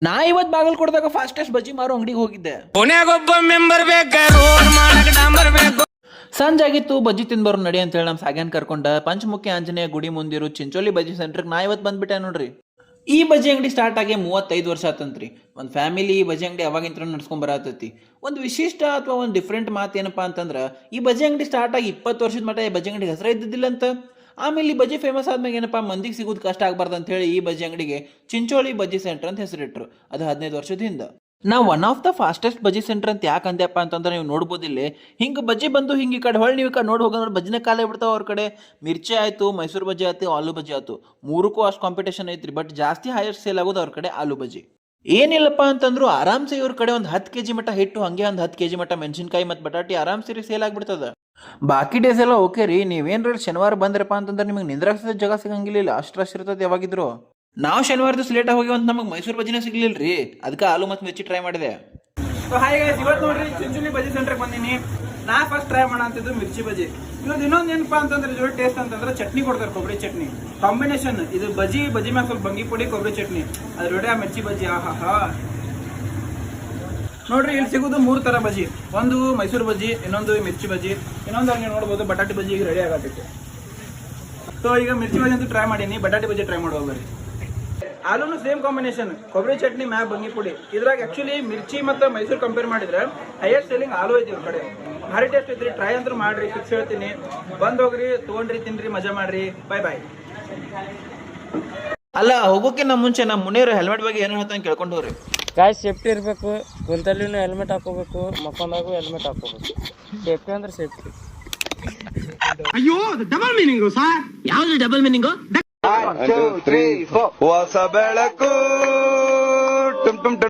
ನಾ ಇವತ್ ಬಾಗಲಕೋಟದಾಗ ಫಾಸ್ಟೆಸ್ಟ್ ಬಜ್ಜಿ ಮಾರೋ ಅಂಗಡಿಗೆ ಹೋಗಿದ್ದೆ. ಪುಣ್ಯಾಗೊಬ್ಬ ಮೆಂಬರ್ ಬೇಕು, ಡಾಂಬರ್ ಬೇಕು. ಸಂಜೆ ಆಗಿತ್ತು, ಬಜ್ಜಿ ತಿಂದ್ಬರೋ ನಡಿ ಅಂತ ಹೇಳಿ ನಮ್ಮ ಸಾಗ್ಯಾನ್ ಕರ್ಕೊಂಡ ಪಂಚಮುಖಿ ಆಂಜನೇಯ ಗುಡಿ ಮುಂದಿರು ಚಿಂಚೋಳಿ ಬಜ್ಜಿ ಸೆಂಟ್ರಿಗೆ ನಾ ಇವತ್ತು ಬಂದ್ಬಿಟ್ಟೆ ನೋಡ್ರಿ. ಈ ಬಜ್ಜಿ ಅಂಗಡಿ ಸ್ಟಾರ್ಟ್ ಆಗಿ 35 ವರ್ಷ ಆತಂತ್ರಿ. ಒಂದು ಫ್ಯಾಮಿಲಿ ಈ ಬಜ್ಜಿ ಅಂಗಡಿ ಅವಾಗಿಂತ ನಡ್ಸ್ಕೊಂಡ್ ಬರತೈತಿ. ಒಂದು ವಿಶಿಷ್ಟ ಅಥವಾ ಒಂದು ಡಿಫ್ರೆಂಟ್ ಮಾತು ಏನಪ್ಪಾ ಅಂತಂದ್ರೆ, ಈ ಬಜ್ಜಿ ಅಂಗಡಿ ಸ್ಟಾರ್ಟ್ ಆಗಿ 20 ವರ್ಷದ ಮಟ್ಟ ಈ ಬಜ್ಜಿ ಅಂಗಡಿ ಹೆಸರೇ ಇದ್ದಿದ್ದಿಲ್ಲ ಅಂತ. ಆಮೇಲೆ ಈ ಬಜ್ಜಿ ಫೇಮಸ್ ಆದ್ಮೇಲೆ ಏನಪ್ಪಾ, ಮಂದಿಗೆ ಸಿಗೋದು ಕಷ್ಟ ಆಗ್ಬಾರ್ದು ಅಂತ ಹೇಳಿ ಈ ಬಜ್ಜಿ ಅಂಗಡಿಗೆ ಚಿಂಚೋಳಿ ಬಜ್ಜಿ ಸೆಂಟರ್ ಅಂತ ಹೆಸರಿಟ್ರು. ಅದು 15 ವರ್ಷದ ಹಿಂದೆ. ನಾವು one of the fastest bajji centre ಅಂತ ಯಾಕೆ ಅಂದ್ಯಪ್ಪ ಅಂತಂದ್ರೆ, ನೀವು ನೋಡ್ಬೋದಿಲ್ಲ ಹಿಂಗೆ ಬಜ್ಜಿ ಬಂದು ಹಿಂಗೆ ಈ ಕಡೆ ಹೊಳ್ಳಿ ನೀವು ಈ ಕಡೆ ನೋಡಿ ಹೋಗೋದ್ರೆ ಬಜ್ಜಿನ ಕಾಲೇ ಬಿಡ್ತಾವೆ ಅವ್ರ ಕಡೆ. ಮಿರ್ಚಿ ಆಯಿತು, ಮೈಸೂರು ಬಜ್ಜಿ ಆಯ್ತು, ಆಲೂ ಬಜ್ಜಿ ಆಯ್ತು, ಮೂರಕ್ಕೂ ಅಷ್ಟು ಕಾಂಪಿಟೇಷನ್ ಐತ್ರಿ. ಬಟ್ ಜಾಸ್ತಿ ಹೈಯೆಸ್ಟ್ ಸೇಲ್ ಆಗೋದು ಅವ್ರ ಕಡೆ ಆಲೂ ಬಜ್ಜಿ. ಏನಿಲ್ಲಪ್ಪ ಅಂತಂದ್ರು ಆರಾಮ್ಸೆ ಇವ್ರ ಕಡೆ ಒಂದು 10 kg ಮಟ್ಟ ಹಿಟ್ಟು, ಹಂಗೆ ಒಂದು 10 kg ಮಟ್ಟ ಮೆಣಸಿನ್ಕಾಯಿ ಮತ್ತು ಬಟಾಟಿ ಆರಾಮ್ಸೆ ಸೇಲ್ ಆಗ್ಬಿಡ್ತದ. ಬಾಕಿ ಡೇಸ್ ಎಲ್ಲ ಓಕೆ ರೀ. ನೀವೇನ್ರ ಶನಿವಾರ ಬಂದ್ರಪ್ಪ ಅಂತಂದ್ರೆ ನಿಮಗೆ ನಿಂದ್ರಾಕ್ಸದ ಜಾಗ ಸಿಗಂಗಿಲ್ಲ, ಅಷ್ಟು ರಶ್ ಇರ್ತದೆ ಯಾವಾಗಿದ್ರು. ನಾವು ಶನಿವಾರದ ಲೇಟ್ ಹೋಗಿ ಒಂದು ನಮಗೆ ಮೈಸೂರು ಬಜ್ಜಿನ ಸಿಗ್ಲಿಲ್ಲ ರೀ. ಅದಕ್ಕೆ ಆಲೂ ಮತ್ತು ಮಿರ್ಚಿ ಟ್ರೈ ಮಾಡಿದೆ. ಹಾಯ್ ಗೈಸ್, ಇವತ್ತು ನೋಡ್ರಿ ಚಿಂಚೋಳಿ ಬಜ್ಜಿ ಸೆಂಟರ್ಗೆ ಬಂದೀನಿ. ನಾ ಫಸ್ಟ್ ಟ್ರೈ ಮಾಡೋಣ ಅಂತಿದ್ದು ಮಿರ್ಚಿ ಬಜ್ಜಿ. ಇವತ್ತು ಇನ್ನೊಂದು ಏನಪ್ಪಾ ಅಂತಂದ್ರೆ ಜೋಡಿ ಟೇಸ್ಟ್ ಅಂತಂದ್ರೆ ಚಟ್ನಿ ಕೊಡ್ತಾರೆ, ಕೊಬ್ಬರಿ ಚಟ್ನಿ ಕಾಂಬಿನೇಷನ್. ಇದು ಬಜ್ಜಿ ಮ್ಯಾಗ ಸ್ವಲ್ಪ ಬಂಗಿ ಪುಡಿ, ಕೊಬ್ಬರಿ ಚಟ್ನಿ, ಅದ್ರ ಜೊತೆ ಆ ಮಿರ್ಚಿ ಬಜ್ಜಿ. ಆಹಾ ನೋಡ್ರಿ, ಇಲ್ಲಿ ಸಿಗೋದು 3 ಥರ ಬಜ್ಜಿ. ಒಂದು ಮೈಸೂರು ಬಜ್ಜಿ, ಇನ್ನೊಂದು ಮಿರ್ಚಿ ಬಜ್ಜಿ, ಇನ್ನೊಂದು ಹಂಗೆ ನೋಡ್ಬೋದು ಬಟಾಟಿ ಬಜ್ಜಿ ಈಗ ರೆಡಿ ಆಗತ್ತೆ. ಸೊ ಈಗ ಮಿರ್ಚಿ ಬಜ್ಜಿ ಅಂತೂ ಟ್ರೈ ಮಾಡೀನಿ, ಬಟಾಟಿ ಬಜ್ಜಿ ಟ್ರೈ ಮಾಡುವ ಬರ್ರಿ. ಆಲೂನು ಸೇಮ್ ಕಾಂಬಿನೇಷನ್, ಕೊಬ್ಬರಿ ಚಟ್ನಿ ಮ್ಯಾಗ ಬಂಗಿ ಪುಡಿ. ಇದ್ರಾಗ ಆಕ್ಚುಲಿ ಮಿರ್ಚಿ ಮತ್ತು ಮೈಸೂರು ಕಂಪೇರ್ ಮಾಡಿದ್ರೆ ಹೈಯೆಸ್ಟ್ ಸೆಲ್ಲಿಂಗ್ ಆಲೂ ಐತಿ ಇವ್ರ ಕಡೆ. ಭಾರಿ ಟೇಸ್ಟ್ ಐತ್ರಿ, ಟ್ರೈ ಅಂತೂ ಮಾಡ್ರಿ, ಫಿಕ್ಸ್ ಹೇಳ್ತೀನಿ. ಬಂದ್ ಹೋಗ್ರಿ, ತೊಗೊಂಡ್ರಿ, ತಿನ್ರಿ, ಮಜಾ ಮಾಡ್ರಿ. ಬಾಯ್ ಬಾಯ್. ಅಲ್ಲ, ಹೋಗೋಕ್ಕಿಂತ ಮುಂಚೆ ನಮ್ಮ ಮುನೇರು ಹೆಲ್ಮೆಟ್ ಬಗ್ಗೆ ಏನು ಹೇಳ್ತಾನೆ ಕೇಳ್ಕೊಂಡು ಹೋಗ್ರಿ. ಗಾಯ ಸೇಫ್ಟಿ ಇರಬೇಕು, ಕುಂತಲ್ಲಿನೂ ಹೆಲ್ಮೆಟ್ ಹಾಕೋಬೇಕು, ಮಕ್ಕೊಂದಾಗೂ ಹೆಲ್ಮೆಟ್ ಹಾಕೋಬೇಕು. ಸೇಫ್ಟಿ ಅಂದ್ರೆ ಸೇಫ್ಟಿ. ಅಯ್ಯೋ, ಡಬಲ್ ಮೀನಿಂಗು ಸರ್. ಯಾವ್ದು ಡಬಲ್ ಮೀನಿಂಗು? 1 2 3 4 ಹೊಸ ಬೆಳಕು